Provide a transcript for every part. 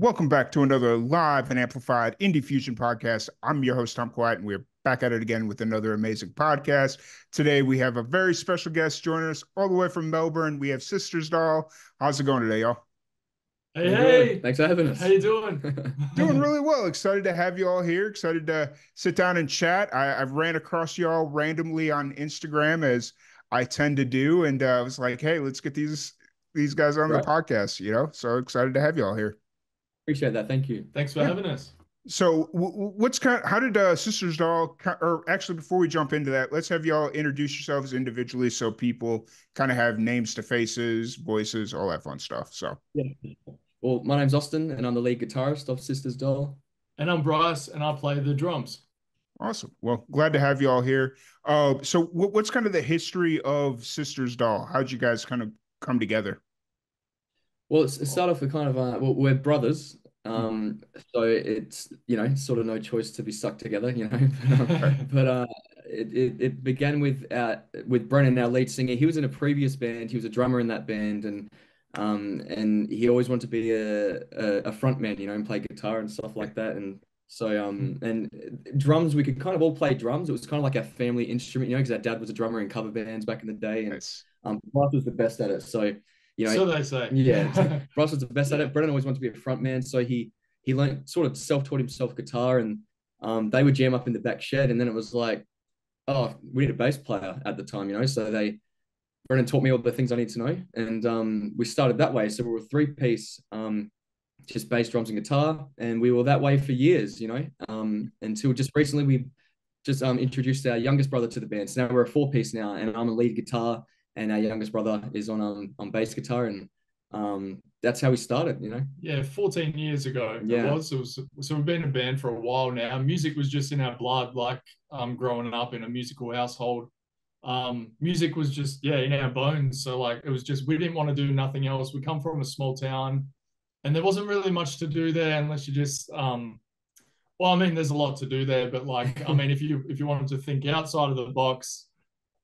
Welcome back to another live and amplified Indie Fusion podcast. I'm your host, Tom Quiet, and we're back at it again with another amazing podcast. Today, we have a very special guest joining us all the way from Melbourne. We have Sisters Doll. How's it going today, y'all? Hey, Doing hey, good. Thanks for having how us. you doing? Doing really well. Excited to have you all here. Excited to sit down and chat. I've ran across y'all randomly on Instagram as I tend to do, and I was like, hey, let's get these guys on the Right. podcast. So excited to have y'all here. Appreciate that. Thank you. Thanks for Yeah. having us. So, what's how did Sisters Doll, or actually, before we jump into that, let's have y'all introduce yourselves individually so people kind of have names to faces, voices, all that fun stuff. So, Yeah. Well, my name's Austin, and I'm the lead guitarist of Sisters Doll. And I'm Bryce, and I play the drums. awesome. Well, glad to have you all here. So what's kind of the history of Sisters Doll? How'd you guys kind of come together? Well, it started off with kind of well, we're brothers, Mhm. so it's sort of no choice to be stuck together, Right. but it began with Brennan, our lead singer. He was in a previous band. He was a drummer in that band, and he always wanted to be a front man, and play guitar and stuff Yeah. like that. And so and drums, we could kind of all play drums. It was kind of like a family instrument, because our dad was a drummer in cover bands back in the day, and Nice. Bryce was the best at it. So you know, So they say. yeah, Bryce was the best at Yeah. it. Brennan always wanted to be a front man, so he learned, sort of self-taught himself guitar, and they would jam up in the back shed, and then it was like, oh, we need a bass player at the time, so Brennan taught me all the things I need to know, and we started that way. So we were a three-piece, just bass, drums, and guitar, and we were that way for years, until just recently we just introduced our youngest brother to the band. So now we're a four-piece now, and I'm a lead guitar, and our youngest brother is on bass guitar, and that's how we started. Yeah, 14 years ago it Yeah. was. It was so we've been a band for a while now. Music was just in our blood, like growing up in a musical household. Music was just in our bones. So like it was just we didn't want to do nothing else. We come from a small town and there wasn't really much to do there unless you just well, I mean, there's a lot to do there, but like, I mean, if you wanted to think outside of the box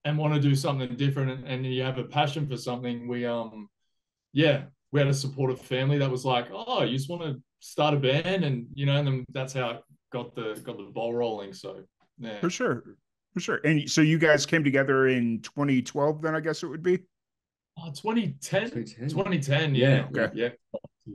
and want to do something different and you have a passion for something, yeah, we had a supportive family that was like, oh, you just want to start a band, and and then that's how it got the ball rolling. So yeah, For sure. For sure. And so you guys came together in 2012, then I guess it would be. 2010, 2010. 2010, Yeah, yeah, yeah. yeah.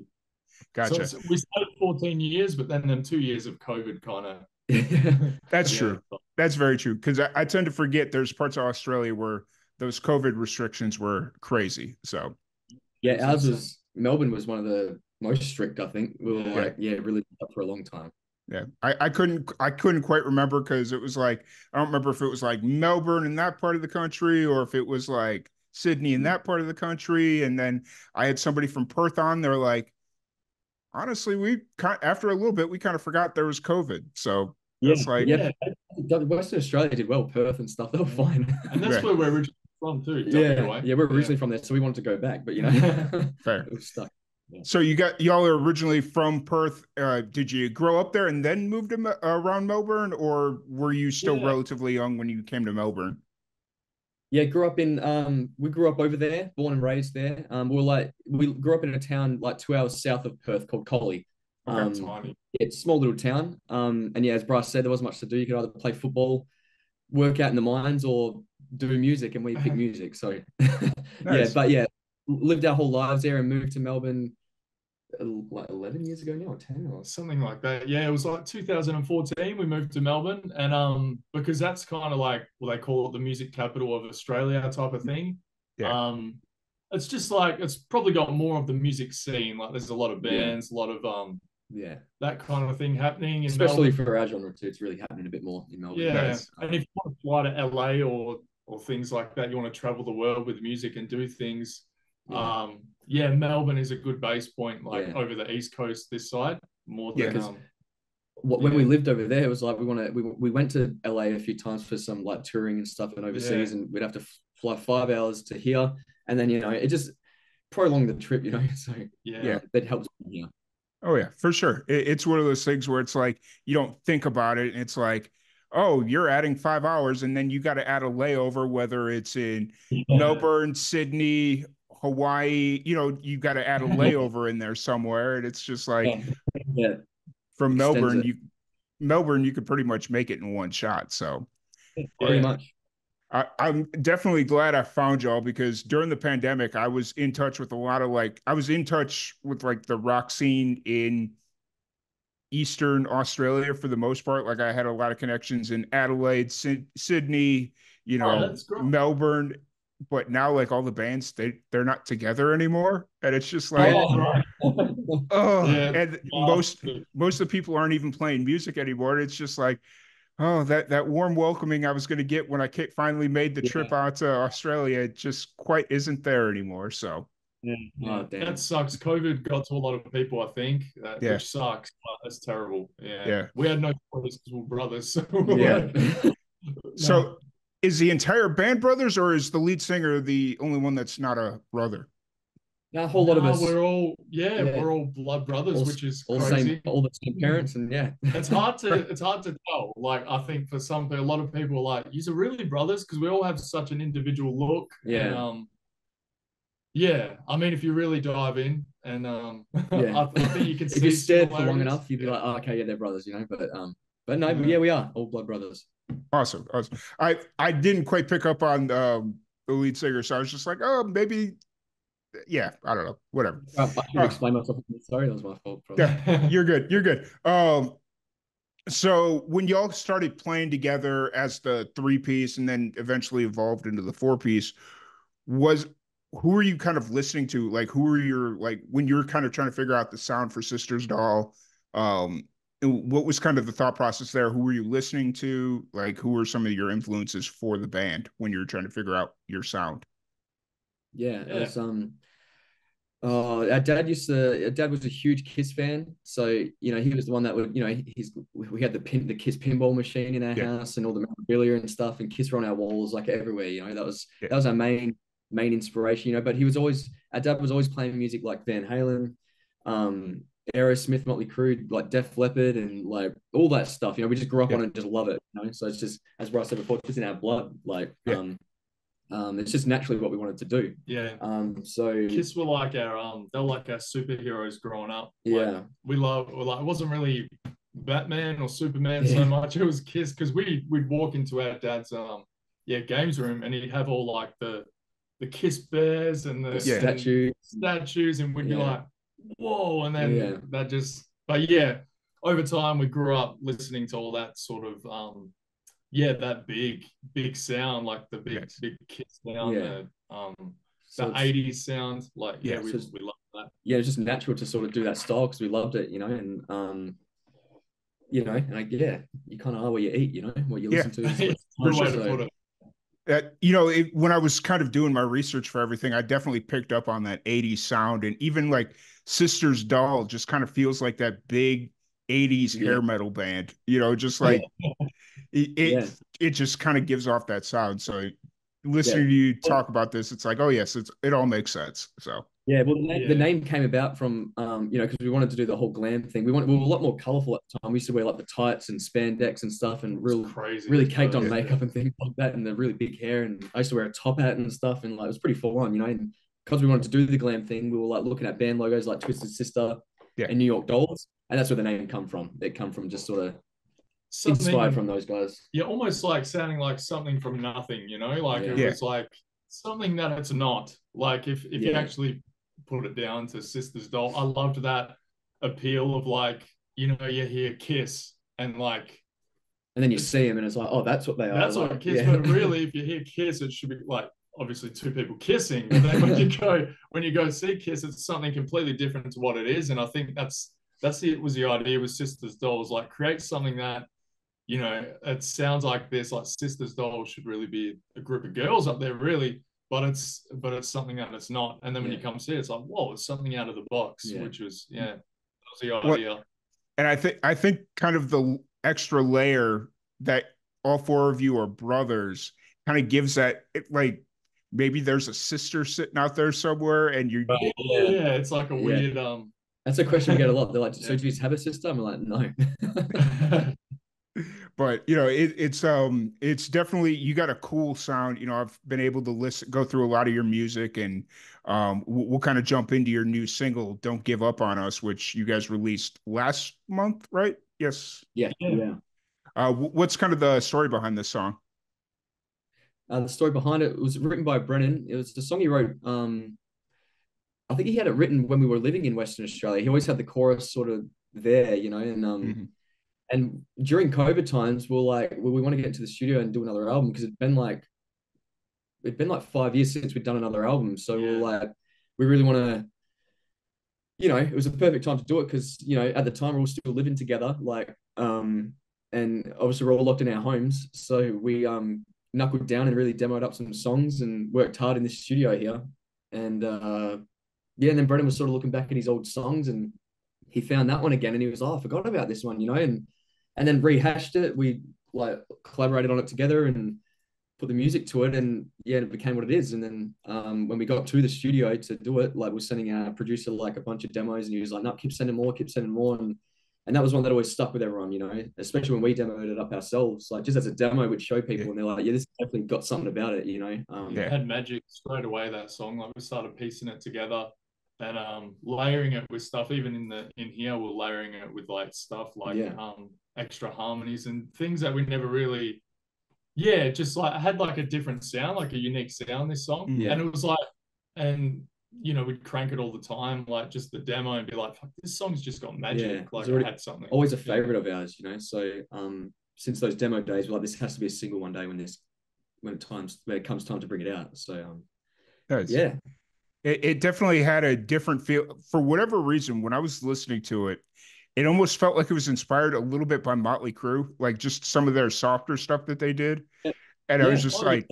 So Gotcha. we started 14 years, but then them 2 years of COVID kind of That's yeah. true. That's very true. Because I tend to forget there's parts of Australia where those COVID restrictions were crazy. So, It Yeah, was ours insane. was Melbourne was one of the most strict, I think. We were yeah. like, yeah, really up for a long time. Yeah. I couldn't quite remember because it was like, I don't remember if it was like Melbourne in that part of the country or if it was like Sydney in Mm. that part of the country. And then I had somebody from Perth on. They're like, honestly, after a little bit, we kind of forgot there was COVID. So Yeah, it's like, yeah. Yeah, Western Australia did well, Perth and stuff. They were yeah. fine. And that's yeah, where we're originally from too, Yeah, WA. yeah. We're Yeah. originally from there, so we wanted to go back, but fair. it was stuck. Yeah. So y'all are originally from Perth. Did you grow up there and then move to around Melbourne, or were you still Yeah. relatively young when you came to Melbourne? Yeah, we grew up over there, born and raised there. We grew up in a town like 2 hours south of Perth called Collie. Okay. Tiny. It's a small little town. And yeah, as Bryce said, there wasn't much to do. You could either play football, work out in the mines, or do music, and we picked music. So yeah, Nice. but yeah, lived our whole lives there and moved to Melbourne like 11 years ago now, or 10 or Something like that. Yeah, it was like 2014 we moved to Melbourne, and because that's kind of like, well, they call it the music capital of Australia type of thing. Yeah. Um it's just like it's probably got more of the music scene. Like there's a lot of yeah, bands, a lot of yeah. that kind of thing happening in Especially Melbourne. for our genre too, it's really happening a bit more in Melbourne. Yeah. Nice. And if you want to fly to LA or things like that, you want to travel the world with music and do things. Yeah, Yeah, Melbourne is a good base point, like yeah. over the East Coast this side, more Yeah. than Because when yeah, we lived over there, it was like we went to LA a few times for some like touring and stuff and yeah, overseas, and we'd have to fly 5 hours to here, and then it just prolonged the trip, So yeah. Yeah. that helps. Yeah, Oh yeah, for sure. It's one of those things where it's like you don't think about it, and it's like, oh, you're adding 5 hours, and then you got to add a layover, whether it's in Yeah. Melbourne, Sydney, Hawaii, you got to add a layover in there somewhere. And it's just like Yeah. from Extends Melbourne, it. you could pretty much make it in one shot. So Pretty Yeah. much. I'm definitely glad I found y'all because during the pandemic, I was in touch with I was in touch with like the rock scene in Eastern Australia for the most part. Like I had a lot of connections in Adelaide, Sydney, Oh, that's great. Melbourne, but now like all the bands, they're not together anymore. And it's just like, Oh, right. oh, Yeah. and most of the people aren't even playing music anymore. It's just like, oh, that warm welcoming I was going to get when I finally made the trip out to Australia, it just quite isn't there anymore. So Yeah. Oh, damn. That sucks. COVID got to a lot of people, I think, Yeah. which sucks. That's terrible. Yeah. Yeah. We had no choice because we're brothers. So Yeah. So is the entire band brothers, or is the lead singer the only one that's not a brother? Now, a whole lot of us we're all Yeah. we're all blood brothers, all, which is all crazy. all the same parents, and yeah. It's hard to tell. Like I think for a lot of people are like, you're really brothers because we all have such an individual look. Yeah. And, yeah. I mean, if you really dive in, and Yeah. I think you can If see you stared for long similarities. enough, you'd be like, oh, okay, yeah, they're brothers, but no, Yeah. yeah, we are all blood brothers. Awesome. I didn't quite pick up on the lead singer, so I was just like, oh, maybe, yeah, I don't know, whatever. I should explain myself. Sorry, that was my fault. Probably. Yeah, you're good. You're good. So when y'all started playing together as the 3-piece and then eventually evolved into the 4-piece, who are you kind of listening to? Like, who are your, like, when you're kind of trying to figure out the sound for Sisters Doll, what was kind of the thought process there? Who were you listening to? Like, who were some of your influences for the band when you were trying to figure out your sound? Yeah, Yeah. it was our dad was a huge Kiss fan, so he was the one that would we had the Kiss pinball machine in our house and all the memorabilia and stuff, and Kiss were on our walls like everywhere. That was our main inspiration. But our dad was always playing music like Van Halen, Aerosmith, Motley Crue, like Def Leppard, and like all that stuff. We just grew up on it and just love it. So it's just, as Bryce said before, just in our blood. Like it's just naturally what we wanted to do. Yeah. So Kiss were like our they were like our superheroes growing up. Yeah. Like, it wasn't really Batman or Superman so much. It was Kiss, because we'd walk into our dad's games room and he'd have all like the Kiss bears and the statues, and we'd be like, whoa. And then but over time we grew up listening to all that sort of that big sound, like the big Kiss sound, the 80s sound, like we love that. Yeah, it's just natural to sort of do that style because we loved it, and you kind of are what you eat, what you listen to. Good way to put it. When I was kind of doing my research for everything, I definitely picked up on that 80s sound, and even like Sisters Doll just kind of feels like that big 80s hair metal band, just like it just kind of gives off that sound. So listening to you talk about this, it's like, oh yes, it all makes sense. So well, the name came about from because we wanted to do the whole glam thing. We were a lot more colorful at the time. We used to wear like the tights and spandex and stuff, and really caked on makeup and things like that, and the really big hair. And I used to wear a top hat and stuff, and like it was pretty full on, And because we wanted to do the glam thing, we were like looking at band logos like Twisted Sister and New York Dolls, and that's where the name come from. It come from just sort of inspired from those guys. Yeah, almost like sounding like something from nothing, like it was like something that it's not. Like if you actually put it down to Sisters Doll, I loved that appeal of like, you hear Kiss and then you see them and it's like, oh, that's what they are. That's what Kiss. But really, if you hear Kiss, it should be like obviously two people kissing. But then when you go see Kiss, it's something completely different to what it is. And I think was the idea with Sisters Dolls, like create something that it sounds like this, like Sisters Doll should really be a group of girls up there, really, but it's something that it's not. And then when you come see it, it's like, whoa, it's something out of the box, which was that was the idea. And I think kind of the extra layer that all four of you are brothers kind of gives that, like maybe there's a sister sitting out there somewhere, and you're it's like a weird That's a question we get a lot. They're like, so do you have a sister? I'm like, no. But it's definitely, you got a cool sound. I've been able to go through a lot of your music, and We'll kind of jump into your new single, "Don't Give Up on Us," which you guys released last month, right? Yes. Yeah, yeah. What's kind of the story behind this song? The story behind it was written by Brennan. It was the song he wrote. I think he had it written when we were living in Western Australia. He always had the chorus sort of there, you know, and during COVID times, we're like, well, we want to get into the studio and do another album because it'd been like 5 years since we'd done another album. So we're like, we really want to, you know, it was a perfect time to do it because, you know, at the time we were still living together, like, and obviously we're all locked in our homes. So we knuckled down and really demoed up some songs and worked hard in the studio here. And and then Brendan was sort of looking back at his old songs and he found that one again and he was, oh, I forgot about this one, you know, and then rehashed it. We like collaborated on it together and put the music to it, and it became what it is. And then when we got to the studio to do it, like we're sending our producer like a bunch of demos and he was like, no, keep sending more, and that was one that always stuck with everyone, you know, especially when we demoed it up ourselves, like just as a demo would show people and they're like, yeah, this definitely got something about it, you know. It had magic straight away, that song. Like we started piecing it together and layering it with stuff. Even in here we're layering it with like stuff like extra harmonies and things that we never really just like I had like a different sound, like a unique sound, this song. And it was like, and you know, we'd crank it all the time, like just the demo and be like, fuck, this song's just got magic. Like it had something. Always a favorite of ours, you know. So since those demo days, we're like, this has to be a single one day when it comes time to bring it out. So it definitely had a different feel. For whatever reason, when I was listening to it, it almost felt like it was inspired a little bit by Motley Crue, like just some of their softer stuff that they did. And I was just like,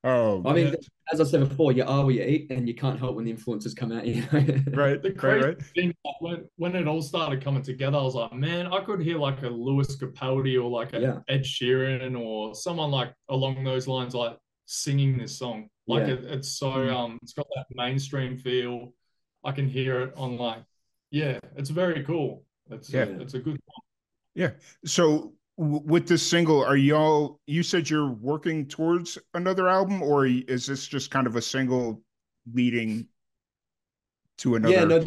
I mean, as I said before, you are what you eat, and you can't help when the influences come out. You know? Right. The crazy thing, when it all started coming together, I was like, man, I could hear like a Lewis Capaldi or like a Ed Sheeran or someone like along those lines, like singing this song. Like it's so it's got that mainstream feel. I can hear it on like, it's very cool. It's a good song. Yeah. So with this single, you said you're working towards another album, or is this just kind of a single leading to another?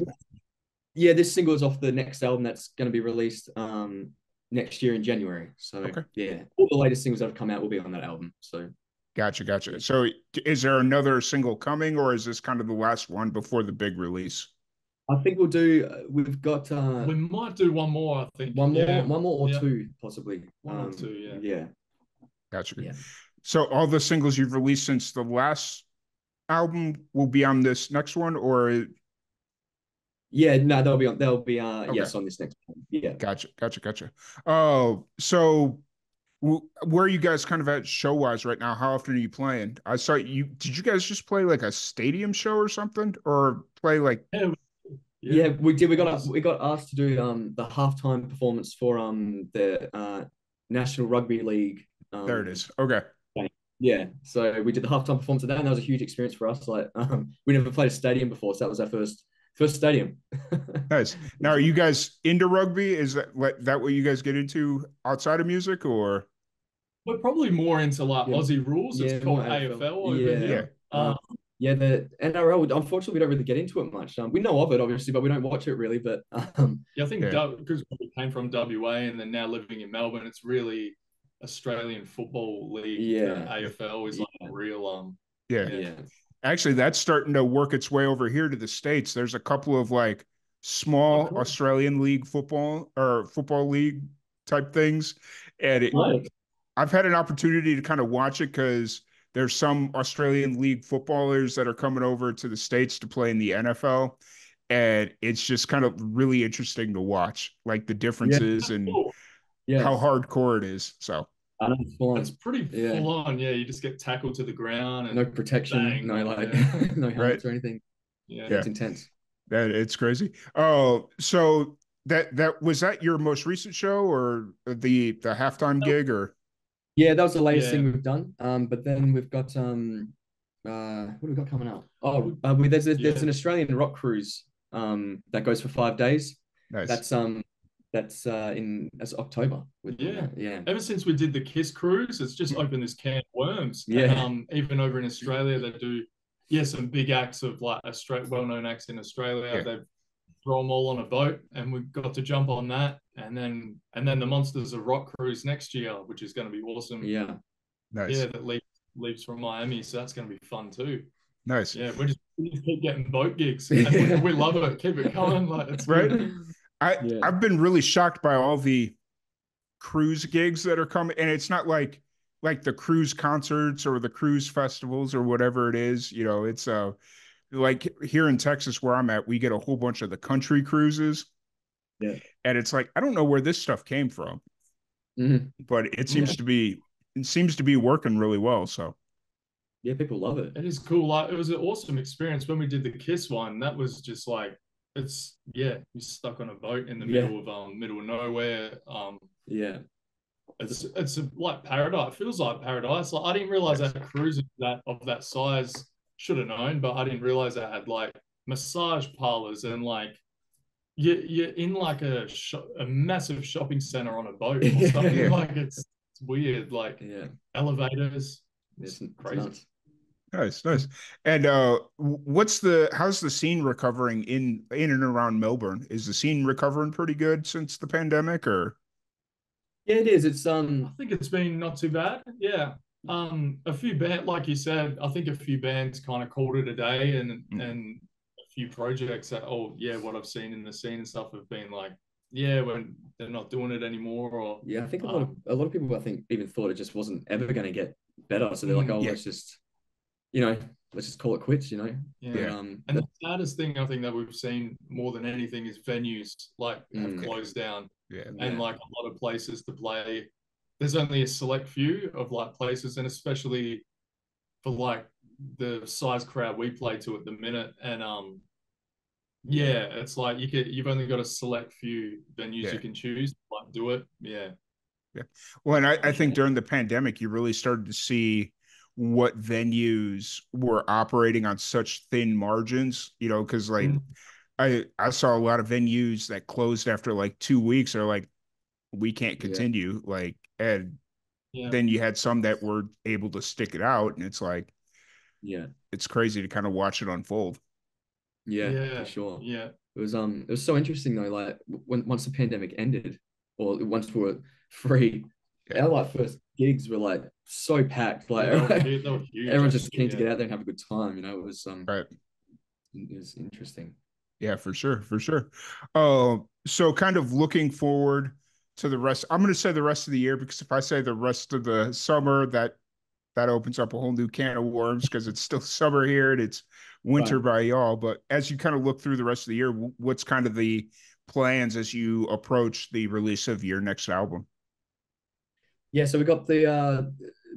This single is off the next album that's going to be released next year in January. So all the latest singles that have come out will be on that album. So Gotcha. So is there another single coming, or is this kind of the last one before the big release? I think we've got we might do one more, I think. One more or two, possibly. One or two, Gotcha. Yeah. So all the singles you've released since the last album will be on this next one, or no, they'll be yes, on this next one. Yeah. Gotcha. So where are you guys kind of at show wise right now? How often are you playing? I saw did you guys just play like a stadium show or something, or play like we did. We got asked to do the halftime performance for the National Rugby League. There it is. Okay. Yeah. So we did the halftime performance of that, and that was a huge experience for us. Like we never played a stadium before, so that was our first stadium. Nice. Now, are you guys into rugby? Is that what you guys get into outside of music, or? We're probably more into like Aussie rules. It's called AFL over here. The NRL, unfortunately, we don't really get into it much. We know of it, obviously, but we don't watch it really. But I think because we came from WA and then now living in Melbourne, it's really Australian Football League. AFL is like a real Actually, that's starting to work its way over here to the States. There's a couple of like small Australian league football or football league type things, and I've had an opportunity to kind of watch it because there's some Australian league footballers that are coming over to the States to play in the NFL. And it's just kind of really interesting to watch, like the differences and how hardcore it is. So it's pretty full on. Yeah, you just get tackled to the ground and no protection, no helmets or anything. Yeah, it's intense. It's crazy. Oh, so that was that your most recent show or the halftime gig or? Yeah, that was the latest thing we've done. But then we've got what have we got coming up? There's an Australian rock cruise that goes for 5 days. Nice. That's October. Ever since we did the Kiss cruise, it's just opened this can of worms. Yeah. And, even over in Australia, they do yeah, some big acts of like well-known acts in Australia. They've thrown them all on a boat, and we got to jump on that, and then the Monsters of Rock cruise next year, which is going to be awesome. Yeah, nice. Yeah, that leaves from Miami, so that's going to be fun too. Nice. Yeah, we just keep getting boat gigs, and we love it. Keep it coming, like it's right. Good. I've been really shocked by all the cruise gigs that are coming, and it's not like the cruise concerts or the cruise festivals or whatever it is. You know, it's like here in Texas where I'm at, we get a whole bunch of the country cruises. Yeah. And it's like, I don't know where this stuff came from, but it seems to be working really well. So yeah, people love it. It is cool. Like, it was an awesome experience when we did the Kiss one. That was just like, you're stuck on a boat in the middle of nowhere. Yeah. It's like paradise. It feels like paradise. Like, I didn't realize that cruise of that size. Should have known, but I didn't realize I had like massage parlors and like you're in like a massive shopping center on a boat or something. Like it's weird. Like elevators. It's crazy. Nice. And how's the scene recovering in and around Melbourne? Is the scene recovering pretty good since the pandemic, or? Yeah, it is. It's I think it's been not too bad. Yeah. A few like you said, I think a few bands kind of called it a day, and a few projects that what I've seen in the scene and stuff have been like, when they're not doing it anymore. Or I think a lot of people I think even thought it just wasn't ever going to get better, so they're like, let's just call it quits, you know. And the saddest thing I think that we've seen more than anything is venues like have closed down, and like a lot of places to play. There's only a select few of like places, and especially for like the size crowd we play to at the minute. And it's like you've only got a select few venues you can choose to like do it. Yeah. Well, and I think during the pandemic, you really started to see what venues were operating on such thin margins, you know, because like I saw a lot of venues that closed after like 2 weeks are like, we can't continue. Like, and then you had some that were able to stick it out, and it's like, it's crazy to kind of watch it unfold. For sure. Yeah, it was so interesting though. Like once the pandemic ended, or once we were free, our like first gigs were like so packed. Like they were huge, everyone's just keen to get out there and have a good time. You know, it was right. It was interesting. Yeah, for sure. So kind of looking forward to the rest. I'm going to say the rest of the year, because if I say the rest of the summer, that opens up a whole new can of worms, because it's still summer here and it's winter by y'all. But as you kind of look through the rest of the year, what's kind of the plans as you approach the release of your next album? Yeah, so we got we have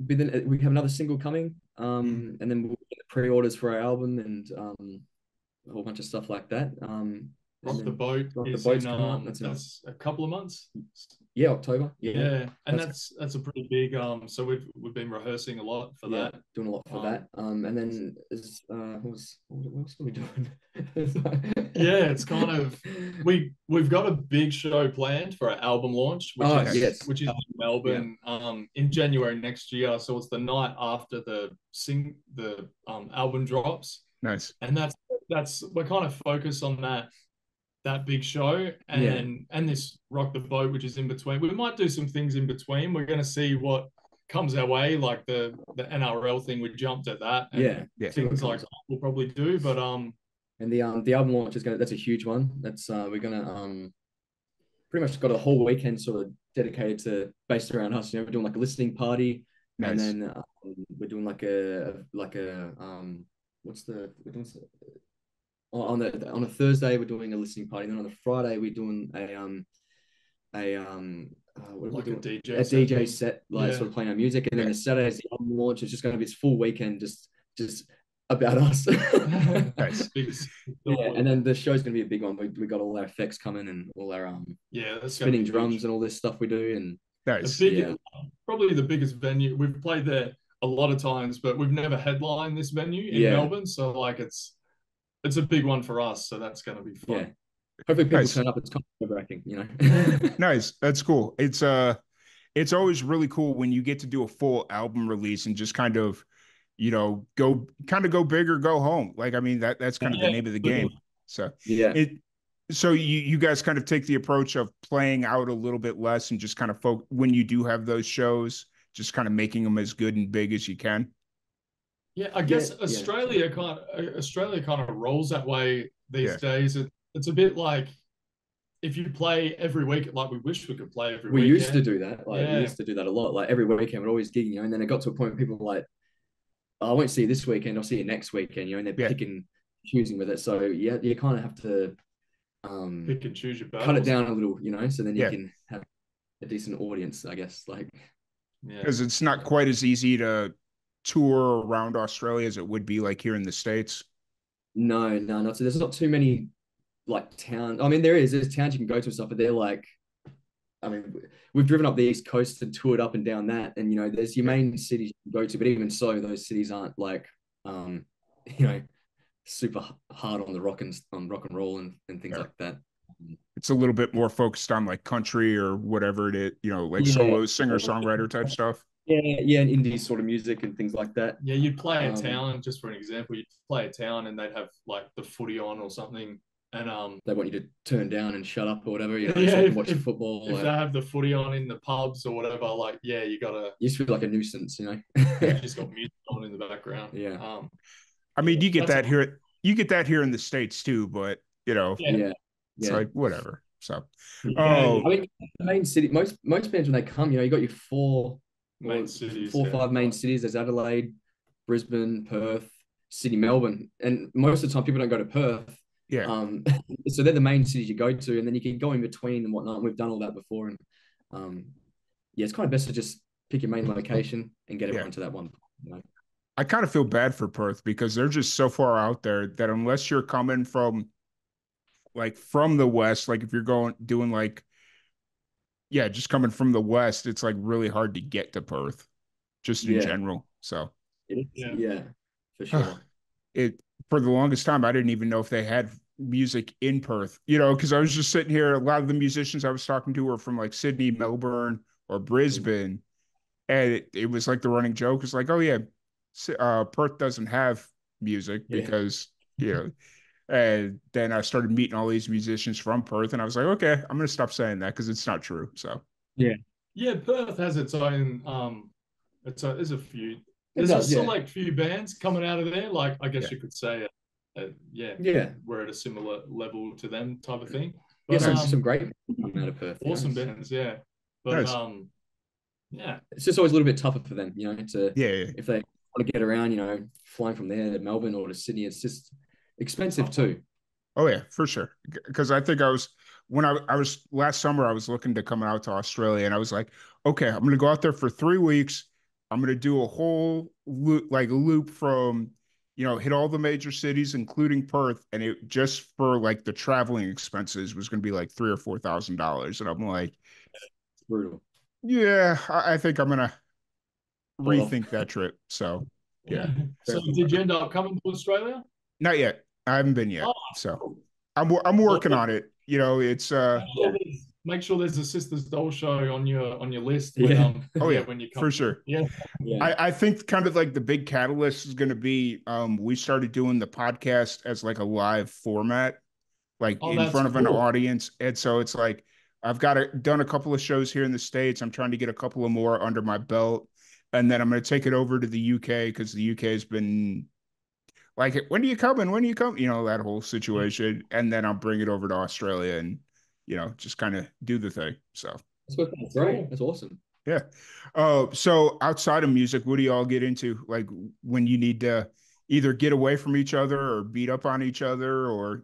another single coming, and then we'll get the pre-orders for our album, and a whole bunch of stuff like that. Rock the Boat is in that's a couple of months. Yeah, October. Yeah, and that's a pretty big. So we've been rehearsing a lot for that. Doing a lot for that. And then what else are we doing? It's kind of we've got a big show planned for our album launch, which is in Melbourne, in January next year. So it's the night after the album drops. Nice. And that's we're kind of focused on that big show and this Rock the Boat, which is in between. We might do some things in between. We're going to see what comes our way, like the NRL thing. We jumped at that. And things like that we'll probably do, but and the album launch is that's a huge one. That's we're gonna pretty much got a whole weekend sort of dedicated to based around us. You know, we're doing like a listening party, and then we're doing like a on a Thursday we're doing a listening party, and then on a Friday we're doing a DJ set, like sort of playing our music, and then the Saturday's the album launch. It's just going to be this full weekend, just about us. Nice. And then the show's going to be a big one. We got all our effects coming and all our spinning drums and all this stuff we do, and probably the biggest venue. We've played there a lot of times, but we've never headlined this venue in Melbourne, so like it's a big one for us, so that's going to be fun. Hopefully people turn up. It's kind of nerve-wracking, you know. Nice. That's cool. It's always really cool when you get to do a full album release and just kind of, go big or go home. Like, I mean, that's kind of the name of the game. So Yeah. so you guys kind of take the approach of playing out a little bit less and just kind of when you do have those shows, just kind of making them as good and big as you can. Yeah, I guess Australia kind of rolls that way these days. It's a bit like if you play every week, like we wish we could play every we weekend. used to do that. Like we used to do that a lot. Like every weekend, we're always gigging, and then it got to a point where people were like, oh, I won't see you this weekend. I'll see you next weekend. And they're picking, choosing with it. So you kind of have to pick and choose your battles. Cut it down a little, so then you can have a decent audience, I guess. Like, because it's not quite as easy to tour around Australia as it would be like here in the States. No. So there's not too many like towns. I mean, there's towns you can go to and stuff, but they're like, I mean, we've driven up the East Coast and toured up and down that, and there's your main cities you can go to, but even so, those cities aren't like, super hard on the rock and roll and things like that. It's a little bit more focused on like country or whatever it is, like solo singer-songwriter type stuff. Yeah, and indie sort of music and things like that. Yeah, you'd play a town, just for an example, you'd play a town and they'd have like the footy on or something, and they want you to turn down and shut up or whatever, so you can watch football. If they have the footy on in the pubs or whatever, like you gotta. You just feel like a nuisance, You just got music on in the background. Yeah. I mean, you get that here. You get that here in the States too, but it's like whatever. So, I mean, the main city. Most bands when they come, you got your four main cities, 4 or 5 main cities. There's Adelaide, Brisbane, Perth, Sydney, Melbourne, and most of the time people don't go to Perth. Yeah. So they're the main cities you go to, and then you can go in between and whatnot. And we've done all that before, and it's kind of best to just pick your main location and get everyone to that one. I kind of feel bad for Perth because they're just so far out there that unless you're coming from the West, like if you're doing like, just coming from the West, it's like really hard to get to Perth just in general. So for sure. For the longest time, I didn't even know if they had music in Perth, because I was just sitting here. A lot of the musicians I was talking to were from like Sydney, Melbourne, or Brisbane. And it was like the running joke. It's like, oh yeah, Perth doesn't have music because, and then I started meeting all these musicians from Perth, and I was like, okay, I'm going to stop saying that because it's not true. So yeah, Perth has its own. There's a few. There's a select few bands coming out of there. Like I guess you could say, we're at a similar level to them type of thing. But, some great coming out of Perth. Awesome bands, But nice. It's just always a little bit tougher for them, to if they want to get around, flying from there to Melbourne or to Sydney, it's just expensive too. Oh yeah, for sure. Because I think I was last summer, I was looking to come out to Australia, and I was like, okay, I'm going to go out there for 3 weeks. I'm going to do a whole loop from, hit all the major cities, including Perth. And it just for like the traveling expenses was going to be like $3,000 or $4,000. And I'm like, brutal. Yeah, I think I'm going to rethink that trip. So, yeah. So did you end up coming to Australia? Not yet. I haven't been yet. So I'm working on it. It's make sure there's a Sisters Doll show on your list. When, when you come. For sure. Yeah. I think kind of like the big catalyst is going to be we started doing the podcast as like a live format, like in front of an audience, and so it's like I've done a couple of shows here in the States. I'm trying to get a couple of more under my belt, and then I'm going to take it over to the UK because the UK has been like, when do you come? And when do you come? That whole situation, and then I'll bring it over to Australia and just kind of do the thing. So that's great. That's awesome. Yeah. So outside of music, what do you all get into? Like when you need to either get away from each other or beat up on each other, or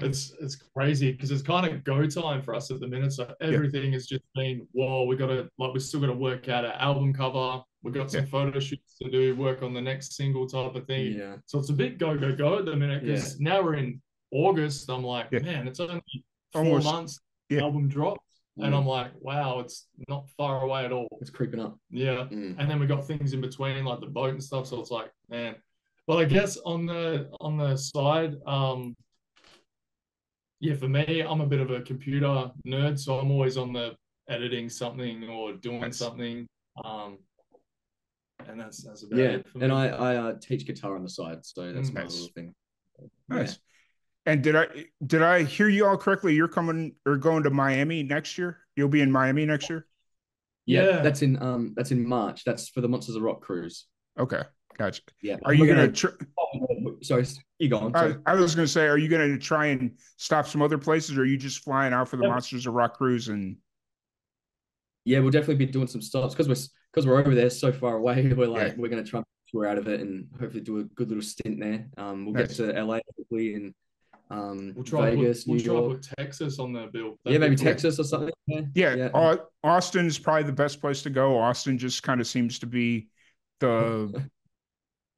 It's crazy because it's kind of go time for us at the minute. So everything has just been, we still got to work out our album cover. We've got some photo shoots to do, work on the next single type of thing. Yeah. So it's a bit go at the minute because now we're in August. I'm like, man, it's only 4 months album dropped. And I'm like, wow, it's not far away at all. It's creeping up. Yeah. And then we got things in between like the boat and stuff. So it's like, man. But I guess on the side, for me, I'm a bit of a computer nerd, so I'm always on the editing something or doing something. and that's about Yeah, it for and me. I teach guitar on the side, so that's my Nice. little thing. Nice. And did I hear you all correctly? You're coming or going to Miami next year? You'll be in Miami next year? Yeah. That's in March. That's for the Monsters of Rock cruise. Okay, gotcha. Yeah. Are you We're gonna? Sorry, you go on. I was gonna say, are you gonna try and stop some other places, or are you just flying out for the Monsters of Rock cruise? And yeah, we'll definitely be doing some stops because we're over there so far away. We're Yeah. we're gonna try and tour out of it and hopefully do a good little stint there. We'll get Nice. to LA hopefully and We'll try Vegas, we'll New try York. put Texas on the bill. Yeah, That'd maybe be cool. Texas or something. yeah, Austin's probably the best place to go. Austin just kind of seems to be the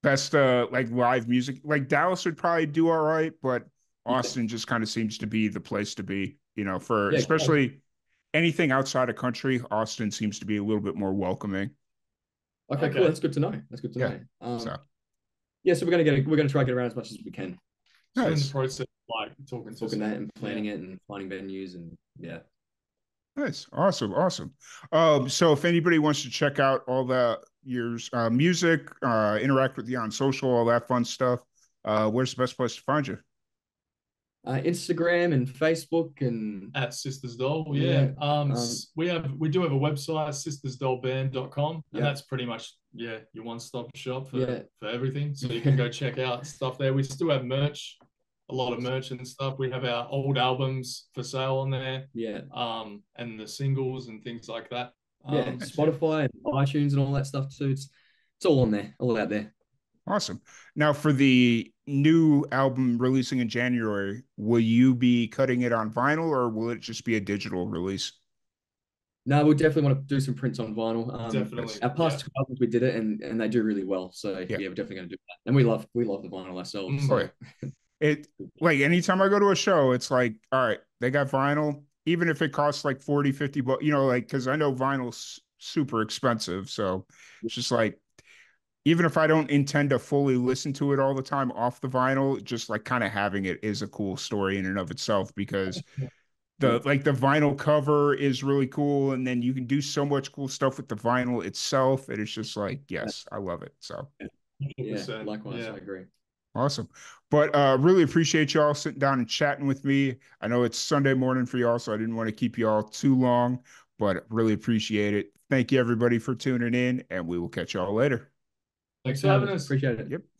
best like live music. Like Dallas would probably do all right, but Austin just kind of seems to be the place to be, you know, for Yeah, especially anything outside of country. Austin seems to be a little bit more welcoming. Okay, cool. That's good to know. That's good to Yeah. know. So Yeah, so we're gonna try to get around as much as we can. So in nice. the process, like talking that and planning it and finding venues and yeah. Nice. Awesome. So if anybody wants to check out all your music, interact with you on social, all that fun stuff, where's the best place to find you? Instagram and Facebook and at Sisters Doll. Yeah. We do have a website, sistersdollband.com, and Yeah. that's pretty much your one-stop shop for Yeah. everything. So you can go check out stuff there. We still have merch, a lot of merch and stuff. We have our old albums for sale on there. Yeah. And the singles and things like that. Yeah. Spotify and iTunes and all that stuff too. It's all on there, all out there. Awesome. Now, for the new album releasing in January, will you be cutting it on vinyl or will it just be a digital release? No, we definitely want to do some prints on vinyl. Definitely. Our past 2 albums we did it and they do really well. So yeah, we're definitely going to do that. And we love the vinyl ourselves. Oh, yeah. It like anytime I go to a show, it's like, all right, they got vinyl, even if it costs like 40, 50 bucks, you know, like, because I know vinyl's super expensive. So it's just like, even if I don't intend to fully listen to it all the time off the vinyl, just like kind of having it is a cool story in and of itself, because the vinyl cover is really cool, and then you can do so much cool stuff with the vinyl itself. And it's just like, yes, I love it. So yeah, likewise, I agree. Awesome. But really appreciate y'all sitting down and chatting with me. I know it's Sunday morning for y'all, so I didn't want to keep y'all too long, but really appreciate it. Thank you everybody for tuning in, and we will catch y'all later. Thanks for having us. Appreciate it. Yep.